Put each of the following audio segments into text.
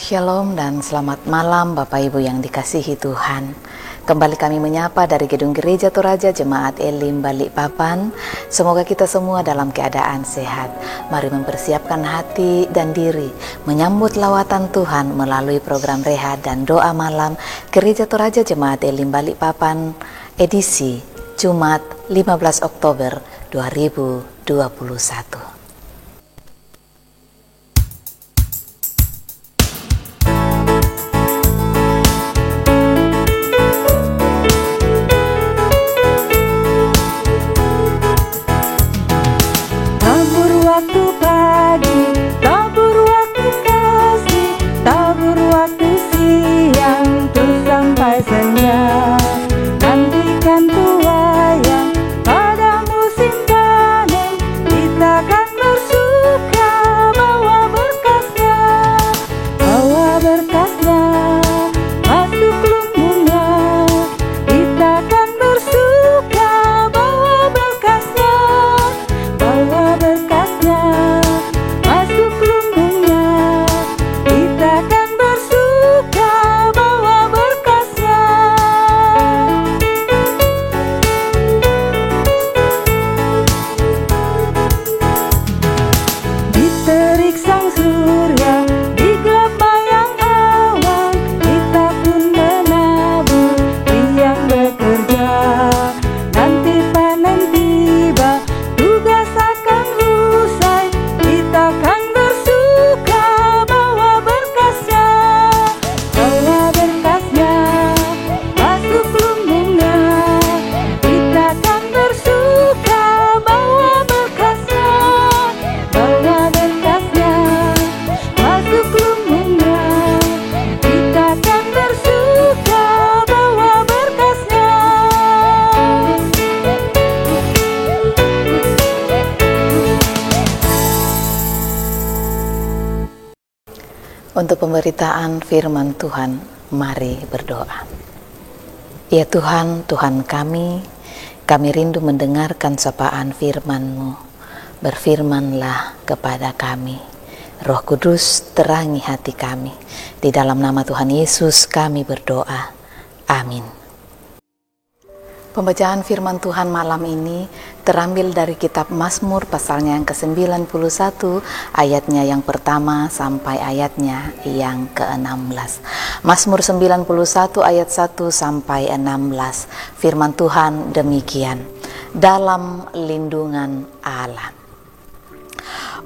Shalom dan selamat malam Bapak Ibu yang dikasihi Tuhan. Kembali kami menyapa dari Gedung Gereja Toraja Jemaat Elim Balikpapan. Semoga kita semua dalam keadaan sehat. Mari mempersiapkan hati dan diri menyambut lawatan Tuhan melalui program rehat dan doa malam Gereja Toraja Jemaat Elim Balikpapan edisi Jumat 15 Oktober 2021. Untuk pemberitaan firman Tuhan, mari berdoa. Ya Tuhan, Tuhan kami rindu mendengarkan sapaan firman-Mu. Berfirmanlah kepada kami. Roh Kudus terangi hati kami. Di dalam nama Tuhan Yesus kami berdoa. Amin. Pembacaan firman Tuhan malam ini terambil dari kitab Mazmur pasalnya yang ke-91, ayatnya yang pertama sampai ayatnya yang ke-16. Mazmur 91 ayat 1 sampai 16. Firman Tuhan demikian. Dalam lindungan Allah.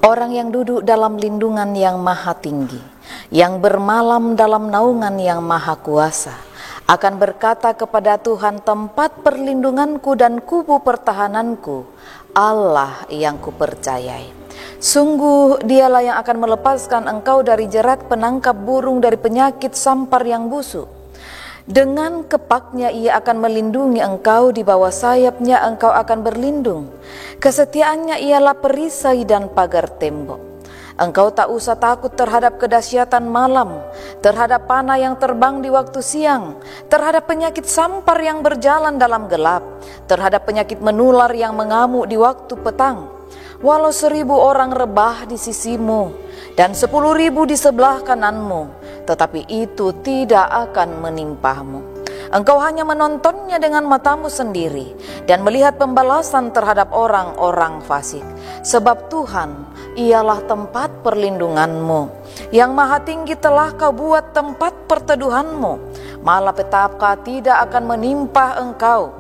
Orang yang duduk dalam lindungan yang maha tinggi, yang bermalam dalam naungan yang maha kuasa, akan berkata kepada Tuhan tempat perlindunganku dan kubu pertahananku, Allah yang kupercayai. Sungguh dialah yang akan melepaskan engkau dari jerat penangkap burung, dari penyakit sampar yang busuk. Dengan kepaknya ia akan melindungi engkau, di bawah sayapnya engkau akan berlindung. Kesetiaannya ialah perisai dan pagar tembok. Engkau tak usah takut terhadap kedahsyatan malam, terhadap panah yang terbang di waktu siang, terhadap penyakit sampar yang berjalan dalam gelap, terhadap penyakit menular yang mengamuk di waktu petang. Walau 1000 orang rebah di sisimu dan 10.000 di sebelah kananmu, tetapi itu tidak akan menimpamu. Engkau hanya menontonnya dengan matamu sendiri dan melihat pembalasan terhadap orang-orang fasik. Sebab Tuhan ialah tempat perlindunganmu. Yang maha tinggi telah kau buat tempat perteduhanmu. Malapetaka tidak akan menimpa engkau,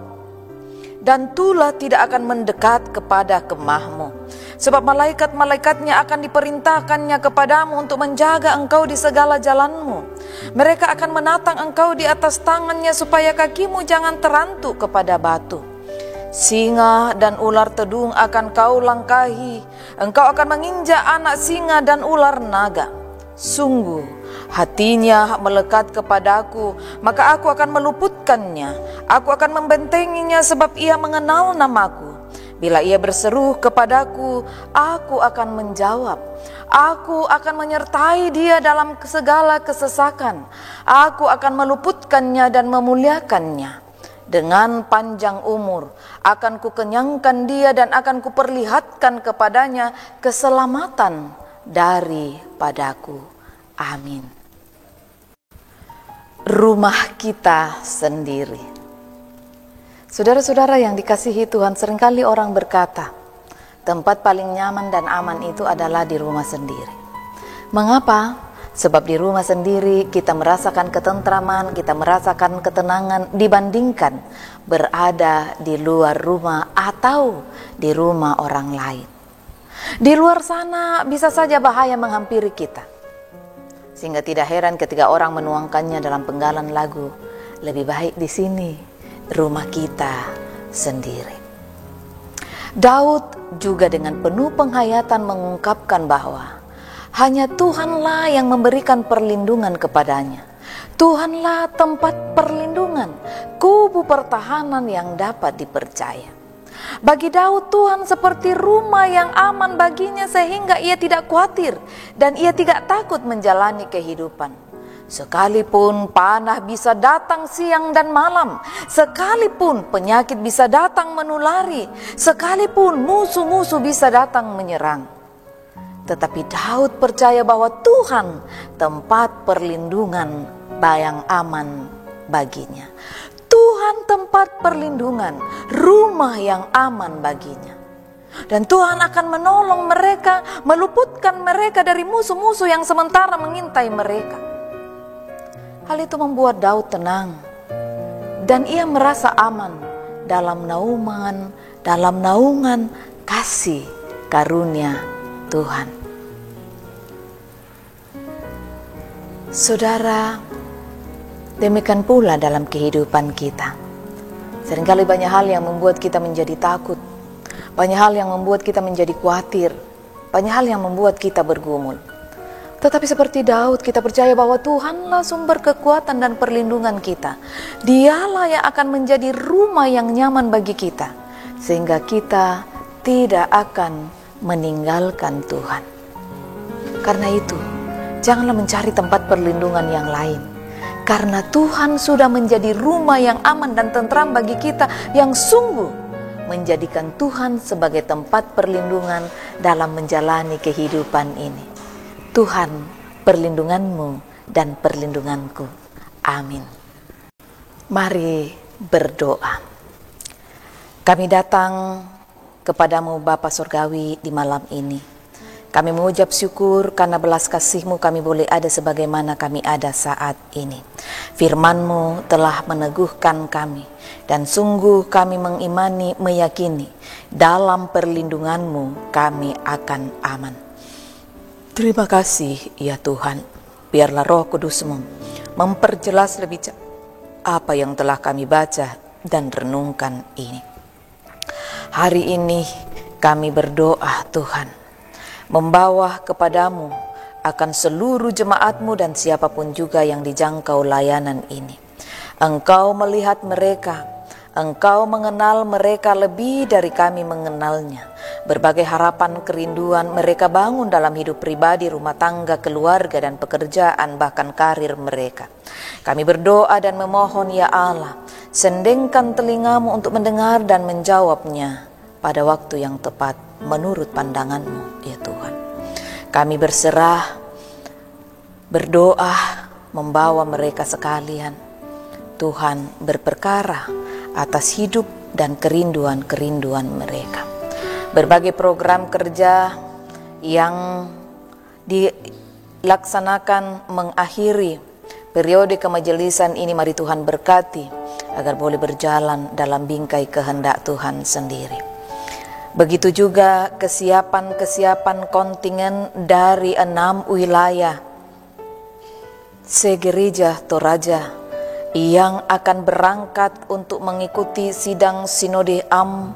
dan tulah tidak akan mendekat kepada kemahmu. Sebab malaikat-malaikatnya akan diperintahkannya kepadamu untuk menjaga engkau di segala jalanmu. Mereka akan menatang engkau di atas tangannya supaya kakimu jangan terantuk kepada batu. Singa dan ular tedung akan kau langkahi. Engkau akan menginjak anak singa dan ular naga. Sungguh hatinya melekat kepadaku, maka aku akan meluputkannya. Aku akan membentenginya sebab ia mengenal namaku. Bila ia berseru kepadaku, aku akan menjawab. Aku akan menyertai dia dalam segala kesesakan. Aku akan meluputkannya dan memuliakannya. Dengan panjang umur akan kukenyangkan dia dan akan kuperlihatkan kepadanya keselamatan daripadaku. Amin. rumah kita sendiri. Saudara-saudara yang dikasihi Tuhan, seringkali orang berkata, tempat paling nyaman dan aman itu adalah di rumah sendiri. Mengapa? Sebab di rumah sendiri kita merasakan ketentraman, kita merasakan ketenangan dibandingkan berada di luar rumah atau di rumah orang lain. Di luar sana bisa saja bahaya menghampiri kita. Sehingga tidak heran ketika orang menuangkannya dalam penggalan lagu, lebih baik di sini, rumah kita sendiri. Daud juga dengan penuh penghayatan mengungkapkan bahwa hanya Tuhanlah yang memberikan perlindungan kepadanya. Tuhanlah tempat perlindungan, kubu pertahanan yang dapat dipercaya. Bagi Daud, Tuhan seperti rumah yang aman baginya sehingga ia tidak khawatir dan ia tidak takut menjalani kehidupan. Sekalipun panah bisa datang siang dan malam, sekalipun penyakit bisa datang menulari, sekalipun musuh-musuh bisa datang menyerang. Tetapi Daud percaya bahwa Tuhan tempat perlindungan yang aman baginya. Tuhan tempat perlindungan, rumah yang aman baginya. Dan Tuhan akan menolong mereka, meluputkan mereka dari musuh-musuh yang sementara mengintai mereka. Hal itu membuat Daud tenang. Dan ia merasa aman dalam naungan kasih karunia Tuhan. Saudara, demikian pula dalam kehidupan kita. Seringkali banyak hal yang membuat kita menjadi takut, banyak hal yang membuat kita menjadi khawatir, banyak hal yang membuat kita bergumul. Tetapi seperti Daud, kita percaya bahwa Tuhanlah sumber kekuatan dan perlindungan kita. Dialah yang akan menjadi rumah yang nyaman bagi kita, sehingga kita tidak akan meninggalkan Tuhan. Karena itu, janganlah mencari tempat perlindungan yang lain. Karena Tuhan sudah menjadi rumah yang aman dan tentram bagi kita, yang sungguh menjadikan Tuhan sebagai tempat perlindungan dalam menjalani kehidupan ini. Tuhan perlindunganmu dan perlindunganku. Amin. Mari berdoa. Kami datang kepadamu Bapa Surgawi di malam ini. Kami mengucap syukur karena belas kasih-Mu kami boleh ada sebagaimana kami ada saat ini. Firman-Mu telah meneguhkan kami, dan sungguh kami mengimani, meyakini dalam perlindungan-Mu kami akan aman. Terima kasih ya Tuhan, biarlah Roh Kudus-Mu memperjelas lebih apa yang telah kami baca dan renungkan ini. Hari ini kami berdoa Tuhan, membawa kepadamu akan seluruh jemaat-Mu dan siapapun juga yang dijangkau layanan ini. Engkau melihat mereka, Engkau mengenal mereka lebih dari kami mengenalnya. Berbagai harapan, kerinduan mereka bangun dalam hidup pribadi, rumah tangga, keluarga, dan pekerjaan, bahkan karir mereka. Kami berdoa dan memohon ya Allah, sendengkan telinga-Mu untuk mendengar dan menjawabnya pada waktu yang tepat menurut pandangan-Mu ya Tuhan. Kami berserah, berdoa, membawa mereka sekalian. Tuhan berperkara atas hidup dan kerinduan-kerinduan mereka. Berbagai program kerja yang dilaksanakan mengakhiri periode kemajelisan ini, mari Tuhan berkati agar boleh berjalan dalam bingkai kehendak Tuhan sendiri. Begitu juga kesiapan kontingen dari 6 wilayah segereja Toraja yang akan berangkat untuk mengikuti sidang Sinode Am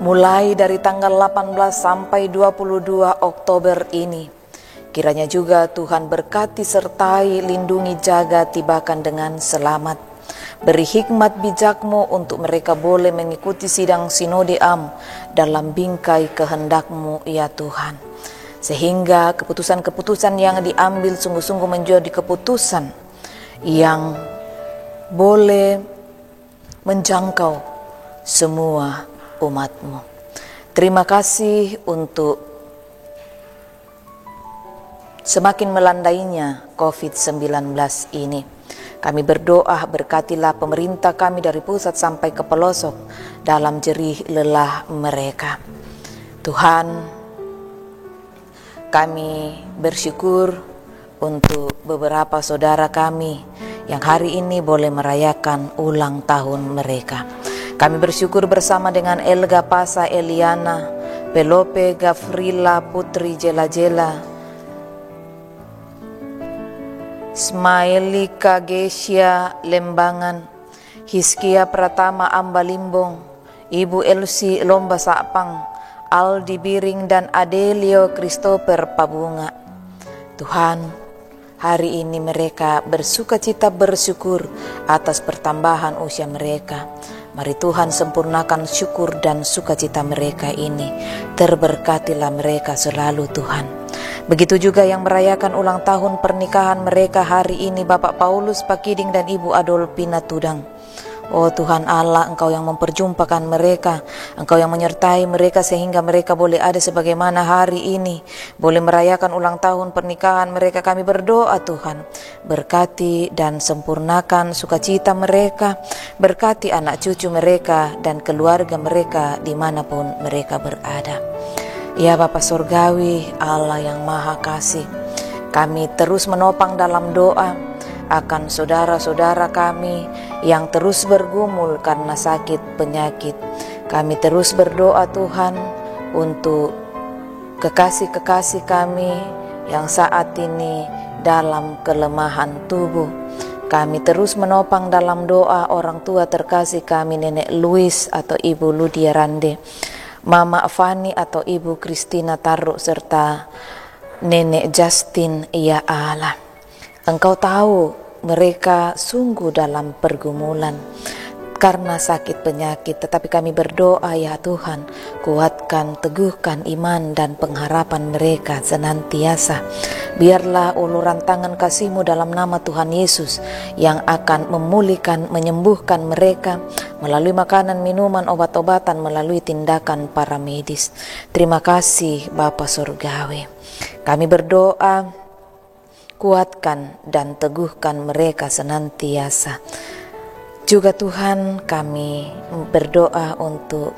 mulai dari tanggal 18 sampai 22 Oktober ini. Kiranya juga Tuhan berkati sertai, lindungi, jaga, tibakan dengan selamat. Beri hikmat bijak-Mu untuk mereka boleh mengikuti sidang Sinode Am dalam bingkai kehendak-Mu ya Tuhan. Sehingga keputusan-keputusan yang diambil sungguh-sungguh menjadi keputusan yang boleh menjangkau semua umat-Mu. Terima kasih untuk semakin melandainya COVID-19 ini. Kami berdoa, berkatilah pemerintah kami dari pusat sampai ke pelosok dalam jerih lelah mereka. Tuhan, kami bersyukur untuk beberapa saudara kami yang hari ini boleh merayakan ulang tahun mereka. Kami bersyukur bersama dengan Elga Pasa Eliana, Pelope Gafrila Putri Jela-Jela, Smaeli Kagesia Lembangan, Hiskia Pratama Ambalimbong, Ibu Elsi Lomba Sapang, Aldi Biring dan Adelio Christopher Pabunga. Tuhan, hari ini mereka bersukacita bersyukur atas pertambahan usia mereka. Mari Tuhan sempurnakan syukur dan sukacita mereka ini. Terberkatilah mereka selalu Tuhan. Begitu juga yang merayakan ulang tahun pernikahan mereka hari ini, Bapak Paulus Pakiding dan Ibu Adolpina Tudang. Oh Tuhan Allah, Engkau yang memperjumpakan mereka, Engkau yang menyertai mereka sehingga mereka boleh ada sebagaimana hari ini, boleh merayakan ulang tahun pernikahan mereka. Kami berdoa Tuhan, berkati dan sempurnakan sukacita mereka, berkati anak cucu mereka dan keluarga mereka dimanapun mereka berada. Ya Bapa Surgawi, Allah yang Maha Kasih, kami terus menopang dalam doa akan saudara-saudara kami yang terus bergumul karena sakit penyakit. Kami terus berdoa Tuhan untuk kekasih-kekasih kami yang saat ini dalam kelemahan tubuh. Kami terus menopang dalam doa orang tua terkasih kami, Nenek Louis atau Ibu Ludia Rande, Mama Fani atau Ibu Christina Taruk, serta Nenek Justin. Ya Allah, Engkau tahu mereka sungguh dalam pergumulan karena sakit penyakit, tetapi kami berdoa ya Tuhan, kuatkan, teguhkan iman dan pengharapan mereka senantiasa. Biarlah uluran tangan kasih-Mu dalam nama Tuhan Yesus yang akan memulihkan, menyembuhkan mereka melalui makanan, minuman, obat-obatan, melalui tindakan para medis. Terima kasih Bapa Surgawi. Kami berdoa, kuatkan dan teguhkan mereka senantiasa. Juga Tuhan, kami berdoa untuk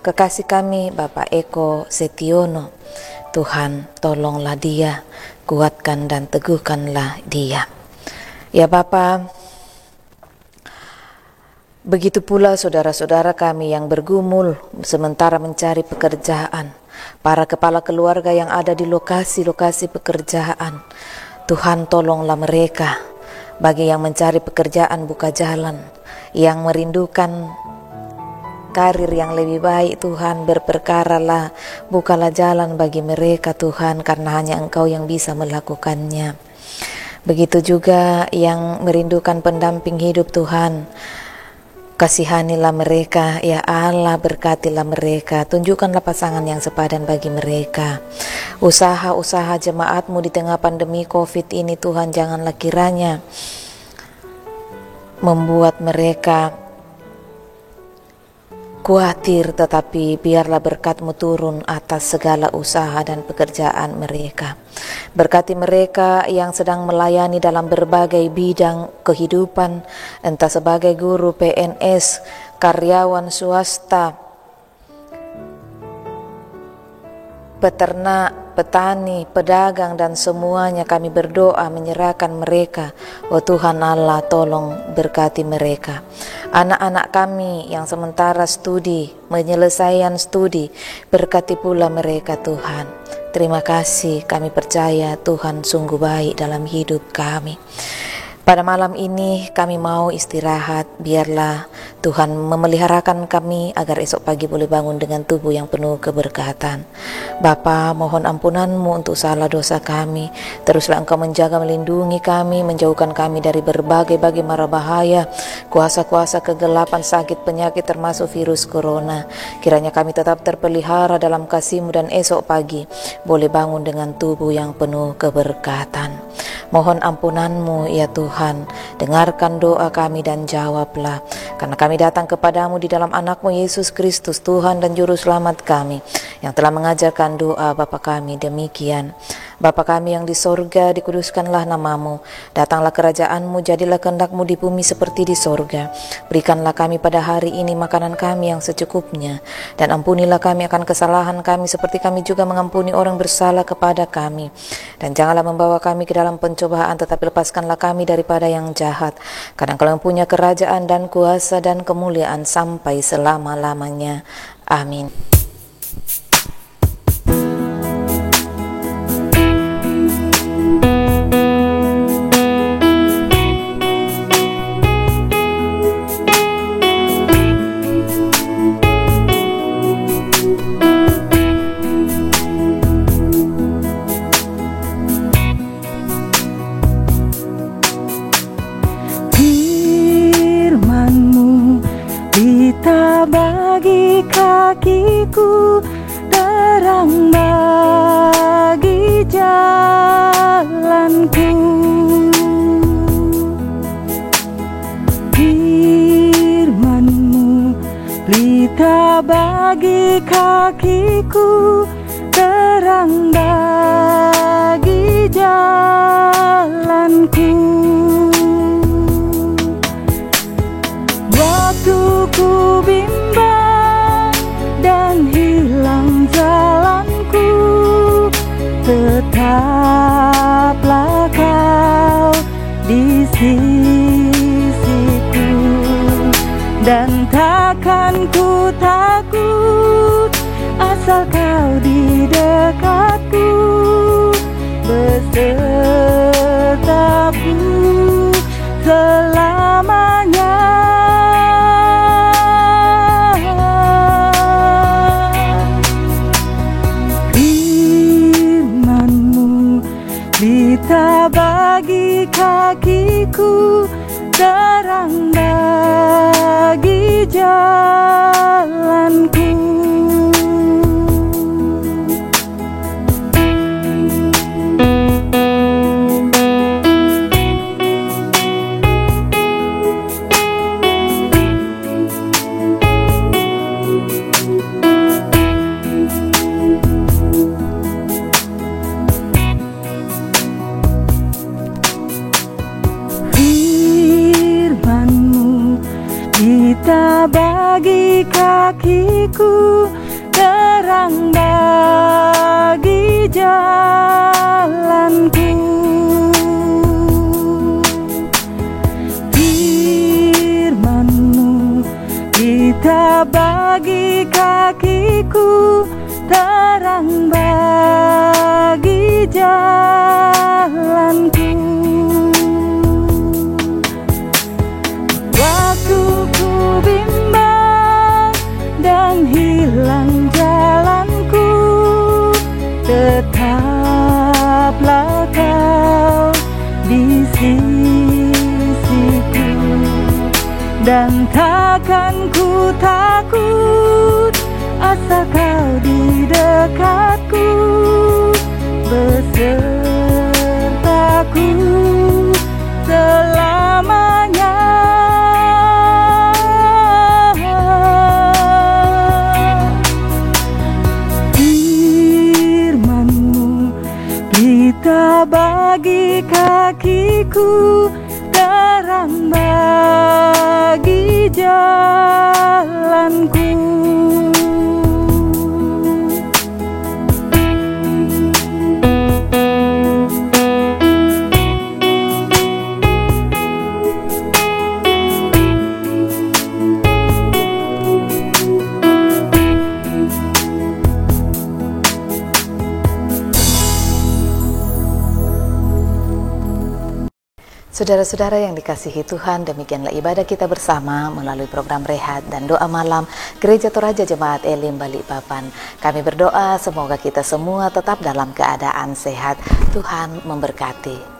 kekasih kami Bapak Eko Setiono. Tuhan, tolonglah dia, kuatkan dan teguhkanlah dia. Ya Bapa, begitu pula saudara-saudara kami yang bergumul sementara mencari pekerjaan, para kepala keluarga yang ada di lokasi-lokasi pekerjaan. Tuhan, tolonglah mereka. Bagi yang mencari pekerjaan buka jalan, yang merindukan karir yang lebih baik, Tuhan, berperkaralah, bukalah jalan bagi mereka Tuhan, karena hanya Engkau yang bisa melakukannya. Begitu juga yang merindukan pendamping hidup, Tuhan, kasihanilah mereka, ya Allah, berkatilah mereka, tunjukkanlah pasangan yang sepadan bagi mereka. Usaha-usaha jemaat-Mu di tengah pandemi COVID ini, Tuhan, janganlah kiranya membuat mereka khawatir, tetapi biarlah berkat-Mu turun atas segala usaha dan pekerjaan mereka. Berkati mereka yang sedang melayani dalam berbagai bidang kehidupan, entah sebagai guru, PNS, karyawan swasta, peternak, petani, pedagang, dan semuanya. Kami berdoa menyerahkan mereka. Oh Tuhan Allah, tolong berkati mereka. Anak-anak kami yang sementara studi, menyelesaikan studi, berkati pula mereka Tuhan. Terima kasih, kami percaya Tuhan sungguh baik dalam hidup kami. Pada malam ini kami mau istirahat, biarlah Tuhan memeliharakan kami agar esok pagi boleh bangun dengan tubuh yang penuh keberkatan. Bapa, mohon ampunan-Mu untuk salah dosa kami. Teruslah Engkau menjaga, melindungi kami, menjauhkan kami dari berbagai mara bahaya, kuasa-kuasa kegelapan, sakit, penyakit, termasuk virus corona. Kiranya kami tetap terpelihara dalam kasih-Mu dan esok pagi boleh bangun dengan tubuh yang penuh keberkatan. Mohon ampunan-Mu ya Tuhan, dengarkan doa kami dan jawablah, karena kami datang kepadamu di dalam anak-Mu Yesus Kristus, Tuhan dan Juru Selamat kami, yang telah mengajarkan doa Bapa kami demikian. Bapa kami yang di sorga, dikuduskanlah namamu. Datanglah kerajaanmu, jadilah kehendak-mu di bumi seperti di sorga. Berikanlah kami pada hari ini makanan kami yang secukupnya, dan ampunilah kami akan kesalahan kami seperti kami juga mengampuni orang bersalah kepada kami. Dan janganlah membawa kami ke dalam pencobaan, tetapi lepaskanlah kami daripada yang jahat. Karena Engkau yang punya kerajaan dan kuasa dan kemuliaan sampai selama-lamanya. Amin. Bagi kakiku, terang bagi jalanku. Firman-Mu pelita bagi kakiku, terang bagi jalanku. Waktu ku bimbang dan hilang jalanku, tetaplah Kau di sisiku, dan takkan ku takut asal Kau di dekatku, besertaku selamanya. Pelita bagi kakiku, terang bagi jalanku. Pelita bagi kakiku, terang bagi jalanku. Firman-Mu pelita bagi kakiku, terang bagi jalanku. Waktu ku bimbang dan hilang jalanku, tetaplah Kau di sisiku, dan takkan ku takut asal Kau di dekatku, besertaku selamanya. Pelita bagi kakiku, terang bagi jalanku. Saudara-saudara yang dikasihi Tuhan, demikianlah ibadah kita bersama melalui program Rehat dan Doa Malam Gereja Toraja Jemaat Elim Balikpapan. Kami berdoa semoga kita semua tetap dalam keadaan sehat. Tuhan memberkati.